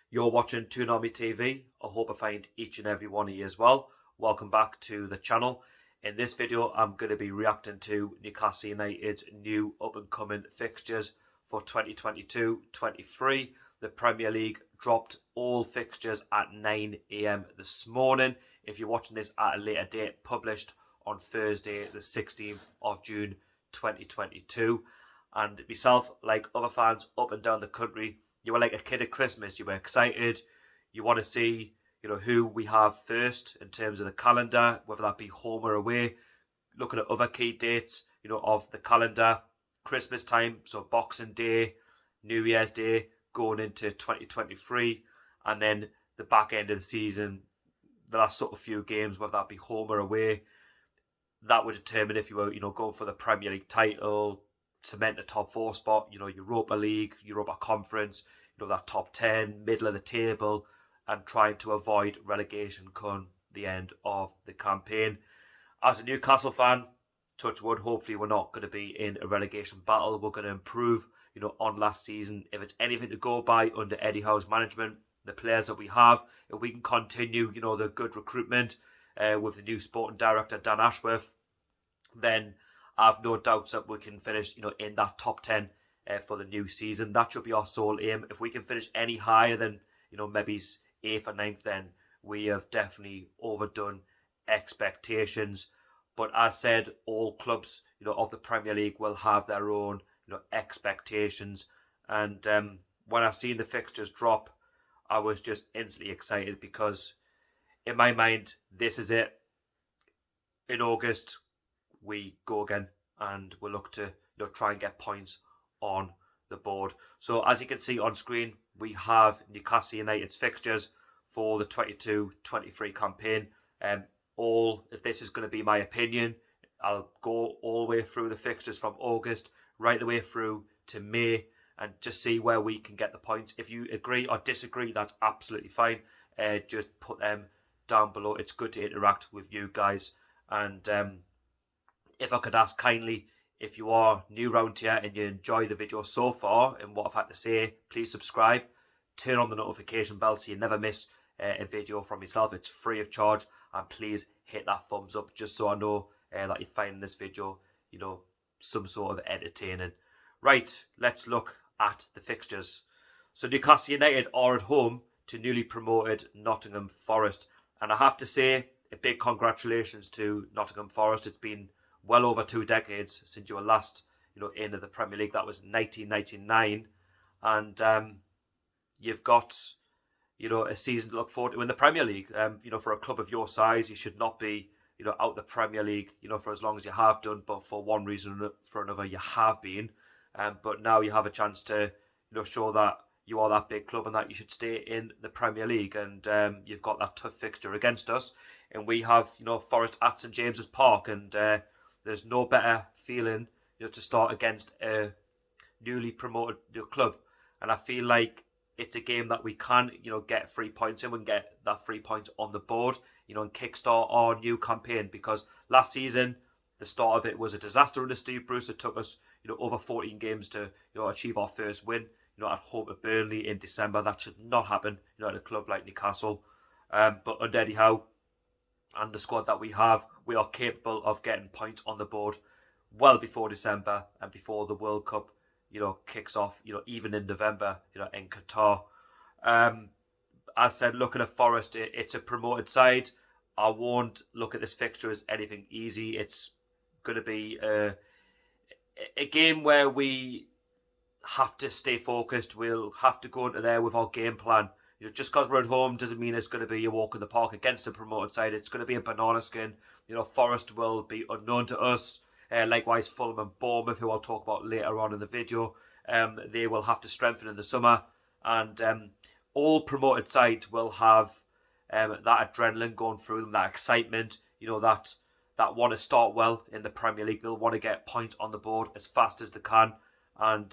You're watching Toon Army TV. I hope I find each and every one of you as well. Welcome back to the channel. In this video, I'm going to be reacting to Newcastle United's new up-and-coming fixtures for 2022-23. The Premier League dropped all fixtures at 9 AM this morning. If you're watching this at a later date, published on Thursday, the 16th of June 2022. And myself, like other fans up and down the country, you were like a kid at Christmas. You were excited. You want to see, who we have first in terms of the calendar, whether that be home or away. Looking at other key dates, of the calendar. Christmas time, so Boxing Day, New Year's Day, going into 2023. And then the back end of the season, the last sort of few games, whether that be home or away. That would determine if you were, going for the Premier League title, cement the top 4 spot, Europa League, Europa Conference, that top 10, middle of the table, and trying to avoid relegation come the end of the campaign. As a Newcastle fan, touch wood, hopefully we're not going to be in a relegation battle. We're going to improve, on last season. If it's anything to go by under Eddie Howe's management, the players that we have, if we can continue, the good recruitment with the new sporting director, Dan Ashworth, then I've no doubts that we can finish, in that top 10 for the new season. That should be our sole aim. If we can finish any higher than, maybe 8th or 9th, then we have definitely overdone expectations. But as said, all clubs, of the Premier League will have their own, expectations. And when I seen the fixtures drop, I was just instantly excited because in my mind, this is it. In August, we go again and we'll look to try and get points on the board. So as you can see on screen, we have Newcastle United's fixtures for the 22-23 campaign. If this is going to be my opinion, I'll go all the way through the fixtures from August right the way through to May and just see where we can get the points. If you agree or disagree, that's absolutely fine. Just put them down below. It's good to interact with you guys. And if I could ask kindly, if you are new around here and you enjoy the video so far and what I've had to say, please subscribe. Turn on the notification bell so you never miss a video from myself. It's free of charge. And please hit that thumbs up just so I know that you're finding this video, some sort of entertaining. Right, let's look at the fixtures. So Newcastle United are at home to newly promoted Nottingham Forest. And I have to say, a big congratulations to Nottingham Forest. It's been well over 2 decades since you were last, into the Premier League. That was 1999. And you've got, a season to look forward to in the Premier League. For a club of your size, you should not be, out the Premier League, for as long as you have done. But for one reason or for another, you have been. But now you have a chance to, show that you are that big club and that you should stay in the Premier League. And you've got that tough fixture against us. And we have, Forest at St James's Park. And there's no better feeling, to start against a newly promoted club. And I feel like it's a game that we can, get 3 points in. We can get that 3 points on the board, and kickstart our new campaign. Because last season, the start of it was a disaster under Steve Bruce. It took us, over 14 games to, achieve our first win, at home at Burnley in December. That should not happen, at a club like Newcastle. But under Eddie Howe and the squad that we have, we are capable of getting points on the board well before December and before the World Cup, kicks off, even in November, in Qatar. As I said, looking at Forest, it's a promoted side. I won't look at this fixture as anything easy. It's going to be a game where we have to stay focused. We'll have to go into there with our game plan. Just because we're at home doesn't mean it's going to be a walk in the park against a promoted side. It's going to be a banana skin. Forest will be unknown to us. Likewise, Fulham and Bournemouth, who I'll talk about later on in the video, they will have to strengthen in the summer. And all promoted sides will have that adrenaline going through them, that excitement, that want to start well in the Premier League. They'll want to get points on the board as fast as they can. And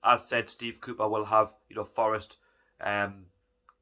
as said, Steve Cooper will have, Forest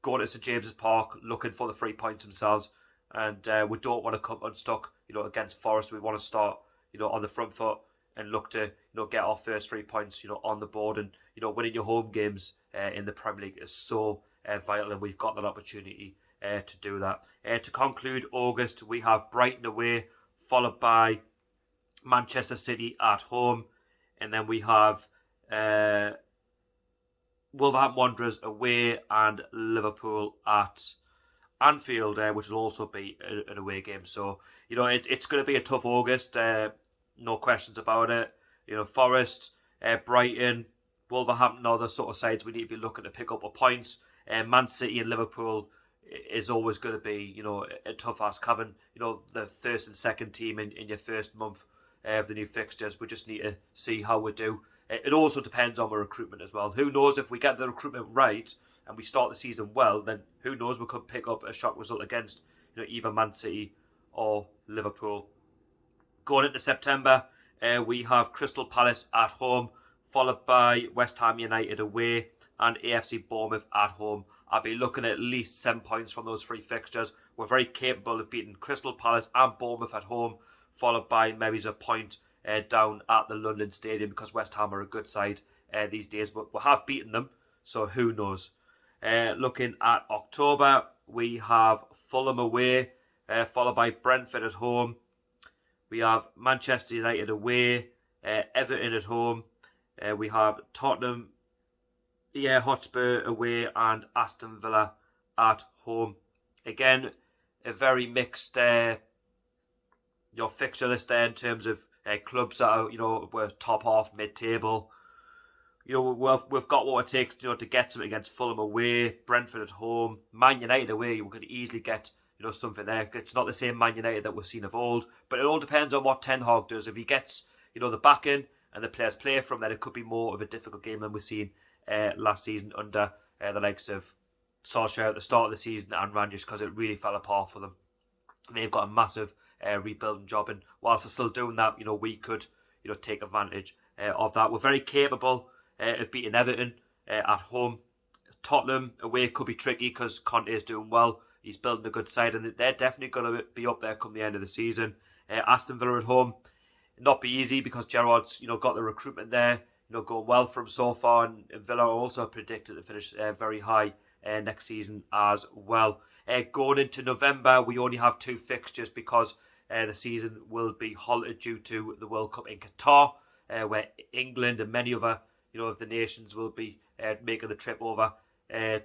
going to St James's Park looking for the 3 points themselves. And we don't want to come unstuck, against Forest. We want to start, on the front foot and look to get our first 3 points on the board. And winning your home games in the Premier League is so vital, and we've got that opportunity to do that. To conclude August, we have Brighton away, followed by Manchester City at home, and then we have Wolverhampton Wanderers away and Liverpool at Anfield, which will also be an away game. So, it's going to be a tough August, no questions about it. Forest, Brighton, Wolverhampton are the sort of sides we need to be looking to pick up a points. Man City and Liverpool is always going to be, a tough ask having, the first and second team in your first month of the new fixtures. We just need to see how we do. It also depends on the recruitment as well. Who knows, if we get the recruitment right and we start the season well, then who knows, we could pick up a shock result against either Man City or Liverpool. Going into September, we have Crystal Palace at home, followed by West Ham United away and AFC Bournemouth at home. I'll be looking at least 7 points from those 3 fixtures. We're very capable of beating Crystal Palace and Bournemouth at home, followed by maybe a point down at the London Stadium, because West Ham are a good side these days, but we have beaten them, so who knows. Looking at October, we have Fulham away, followed by Brentford at home. We have Manchester United away, Everton at home. We have Tottenham Hotspur away and Aston Villa at home. Again, a very mixed fixture list there in terms of clubs that are, were top half, mid-table. We've got what it takes, to get something against Fulham away, Brentford at home, Man United away. We could easily get, something there. It's not the same Man United that we've seen of old, but it all depends on what Ten Hag does. If he gets, the backing and the players play from, then it could be more of a difficult game than we've seen last season under the likes of Solskjaer at the start of the season and Rangers, because it really fell apart for them. They've got a massive rebuilding job, and whilst they're still doing that, we could, take advantage of that. We're very capable of beating Everton at home. Tottenham away could be tricky because Conte is doing well. He's building a good side, and they're definitely going to be up there come the end of the season. Aston Villa at home, not be easy because Gerrard's got the recruitment there, going well for him so far, and Villa are also predicted to finish very high next season as well. Going into November, we only have 2 fixtures because the season will be halted due to the World Cup in Qatar, where England and many other of the nations will be making the trip over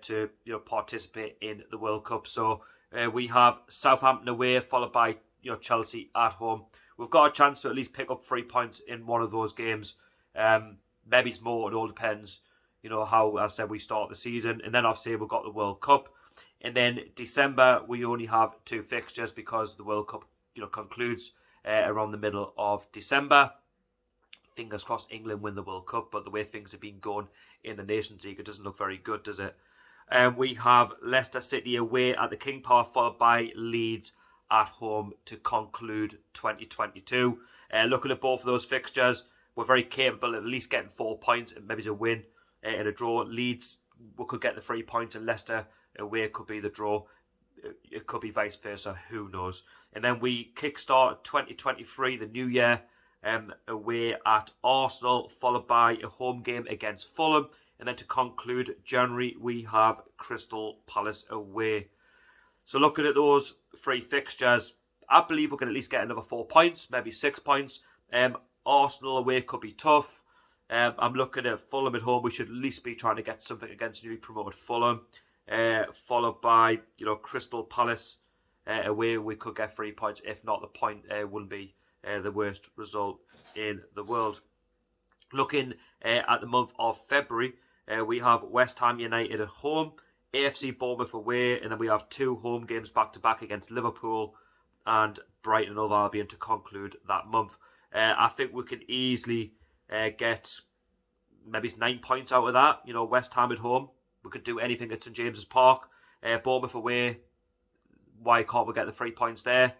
to participate in the World Cup. So we have Southampton away, followed by Chelsea at home. We've got a chance to at least pick up 3 points in one of those games. Maybe it's more. It all depends, how I said we start the season. And then obviously we've got the World Cup. And then December we only have 2 fixtures because the World Cup concludes around the middle of December. Fingers crossed England win the World Cup, but the way things have been going in the Nations League, it doesn't look very good, does it? We have Leicester City away at the King Power, followed by Leeds at home to conclude 2022. Looking at both of those fixtures, we're very capable of at least getting 4 points and maybe a win in a draw. Leeds, we could get the 3 points, and Leicester away could be the draw. It could be vice versa, who knows. And then we kickstart 2023, the new year, away at Arsenal, followed by a home game against Fulham. And then to conclude January, we have Crystal Palace away. So looking at those 3 fixtures, I believe we can at least get another 4 points, maybe 6 points. Arsenal away could be tough. I'm looking at Fulham at home. We should at least be trying to get something against newly promoted Fulham. Followed by, Crystal Palace away. We could get 3 points. If not, the point wouldn't be the worst result in the world. Looking at the month of February, we have West Ham United at home, AFC Bournemouth away, and then we have 2 home games back-to-back against Liverpool and Brighton and Hove Albion to conclude that month. I think we can easily get maybe 9 points out of that. West Ham at home, we could do anything at St James's Park. Bournemouth away, why can't we get the 3 points there?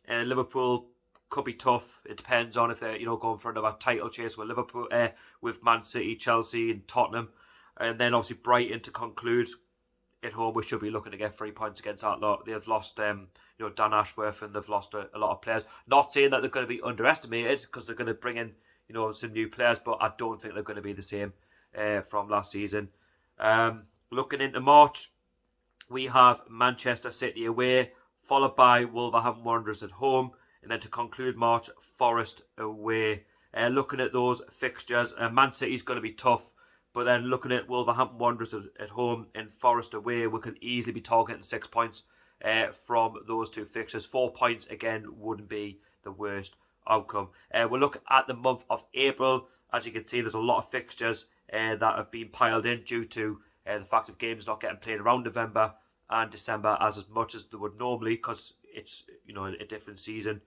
Liverpool could be tough. It depends on if they're going for another title chase with Liverpool, with Man City, Chelsea, and Tottenham, and then obviously Brighton to conclude. At home, we should be looking to get 3 points against that lot. They've lost, Dan Ashworth, and they've lost a lot of players. Not saying that they're going to be underestimated because they're going to bring in, some new players, but I don't think they're going to be the same from last season. Looking into March, we have Manchester City away, followed by Wolverhampton Wanderers at home, and then to conclude March, Forest away. Looking at those fixtures, Man City's going to be tough, but then looking at Wolverhampton Wanderers at home and Forest away, we could easily be targeting 6 points from those two fixtures. 4 points, again, wouldn't be the worst outcome. We'll look at the month of April. As you can see, there's a lot of fixtures that have been piled in due to the fact of games not getting played around November and December as much as they would normally, because it's a different season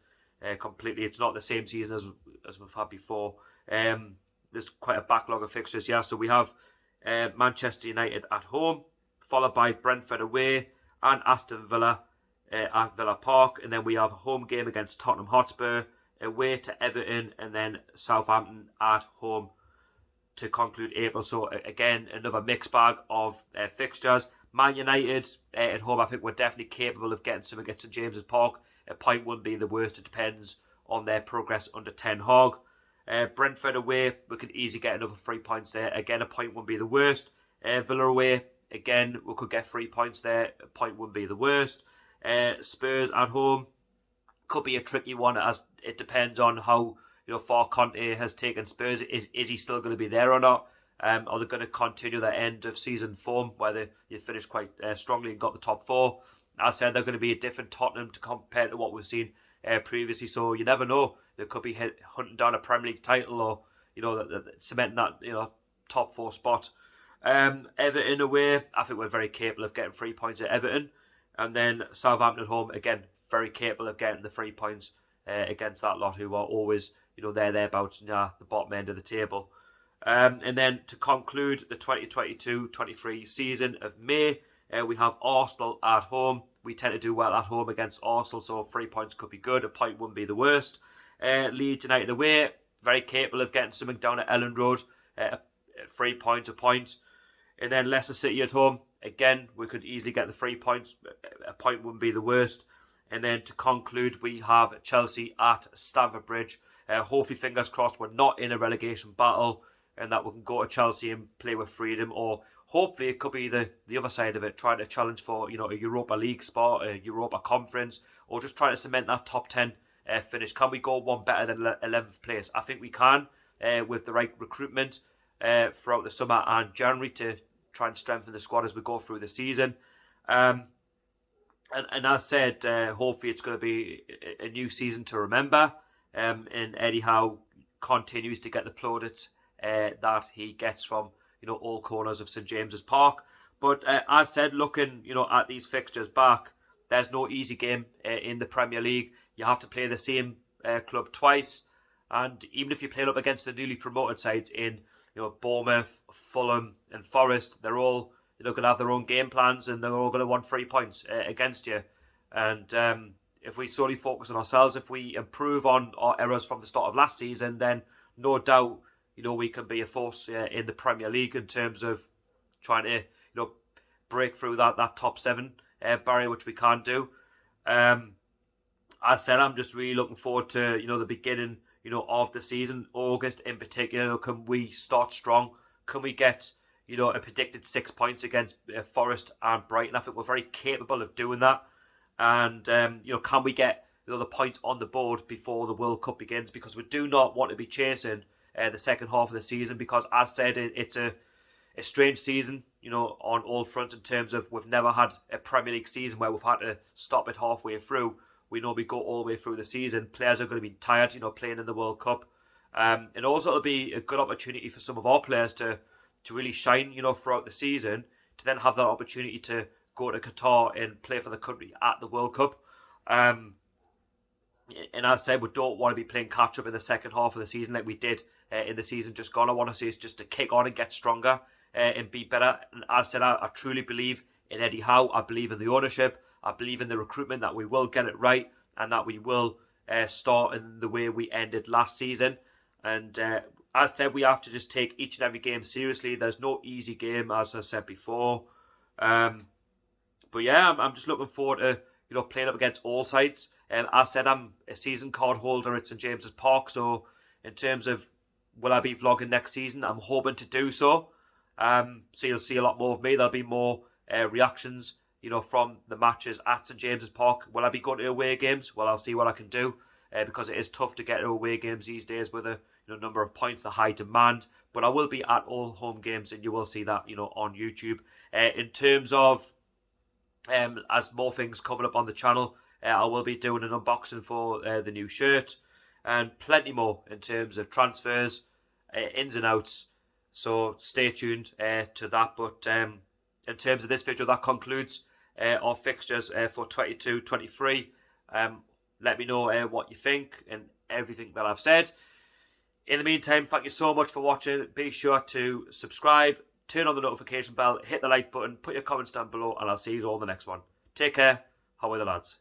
completely. It's not the same season as we've had before. There's quite a backlog of fixtures. So we have Manchester United at home, followed by Brentford away and Aston Villa at Villa Park, and then we have a home game against Tottenham Hotspur, away to Everton, and then Southampton at home to conclude April. So again, another mixed bag of fixtures. Man United at home, I think we're definitely capable of getting something at St James's Park. A point wouldn't be the worst. It depends on their progress under Ten Hag. Brentford away, we could easily get another 3 points there. Again, a point wouldn't be the worst. Villa away, again, we could get 3 points there. A point wouldn't be the worst. Spurs at home could be a tricky one, as it depends on how far Conte has taken Spurs. Is he still going to be there or not? Are they going to continue their end of season form where they finished quite strongly and got the top 4? As I said, they're going to be a different Tottenham to compare to what we've seen previously. So you never know. They could be hunting down a Premier League title, or cementing that top 4 spot. Everton away, I think we're very capable of getting 3 points at Everton, and then Southampton at home, again, very capable of getting the 3 points against that lot who are always thereabouts near the bottom end of the table. And then to conclude the 2022-23 season of May, we have Arsenal at home. We tend to do well at home against Arsenal, so 3 points could be good. A point wouldn't be the worst. Leeds United away, very capable of getting something down at Elland Road. 3 points, a point. And then Leicester City at home. Again, we could easily get the 3 points. A point wouldn't be the worst. And then to conclude, we have Chelsea at Stamford Bridge. Hopefully, fingers crossed, we're not in a relegation battle and that we can go to Chelsea and play with freedom. Or hopefully it could be the other side of it, trying to challenge for a Europa League spot, a Europa Conference, or just trying to cement that top 10 finish. Can we go one better than 11th place? I think we can with the right recruitment throughout the summer and January to try and strengthen the squad as we go through the season. And as I said, hopefully it's going to be a new season to remember. And Eddie Howe continues to get the plaudits that he gets from all corners of St James's Park. But as I said, looking at these fixtures back, there's no easy game in the Premier League. You have to play the same club twice, and even if you play up against the newly promoted sides in Bournemouth, Fulham, and Forest, they're all going to have their own game plans, and they're all going to want 3 points against you. And if we solely focus on ourselves, if we improve on our errors from the start of last season, then no doubt we can be a force in the Premier League in terms of trying to break through that top 7 barrier, which we can do. As I said, I'm just really looking forward to the beginning of the season. August in particular, can we start strong? Can we get a predicted 6 points against Forest and Brighton? I think we're very capable of doing that. And can we get the points on the board before the World Cup begins? Because we do not want to be chasing the second half of the season, because as said, it's a strange season on all fronts, in terms of we've never had a Premier League season where we've had to stop it halfway through. We know we go all the way through the season. Players are going to be tired playing in the World Cup, and also it'll be a good opportunity for some of our players to really shine throughout the season, to then have that opportunity to go to Qatar and play for the country at the World Cup. And as I said, we don't want to be playing catch up in the second half of the season like we did in the season just gone. I want to see us just to kick on and get stronger and be better. And as I said, I truly believe in Eddie Howe. I believe in the ownership. I believe in the recruitment, that we will get it right and that we will start in the way we ended last season. And as I said, we have to just take each and every game seriously. There's no easy game, as I said before. But yeah, I'm just looking forward to playing up against all sides. As I said, I'm a season card holder at St James's Park, so in terms of will I be vlogging next season, I'm hoping to do so. So you'll see a lot more of me. There'll be more reactions from the matches at St James's Park. Will I be going to away games? Well, I'll see what I can do, because it is tough to get to away games these days with the number of points, the high demand. But I will be at all home games, and you will see that on YouTube. In terms of as more things coming up on the channel, I will be doing an unboxing for the new shirt, and plenty more in terms of transfers, ins and outs. So stay tuned to that. But in terms of this video, that concludes our fixtures for 22-23. Let me know what you think and everything that I've said. In the meantime, thank you so much for watching. Be sure to subscribe, turn on the notification bell, hit the like button, put your comments down below, and I'll see you all in the next one. Take care. How are the lads?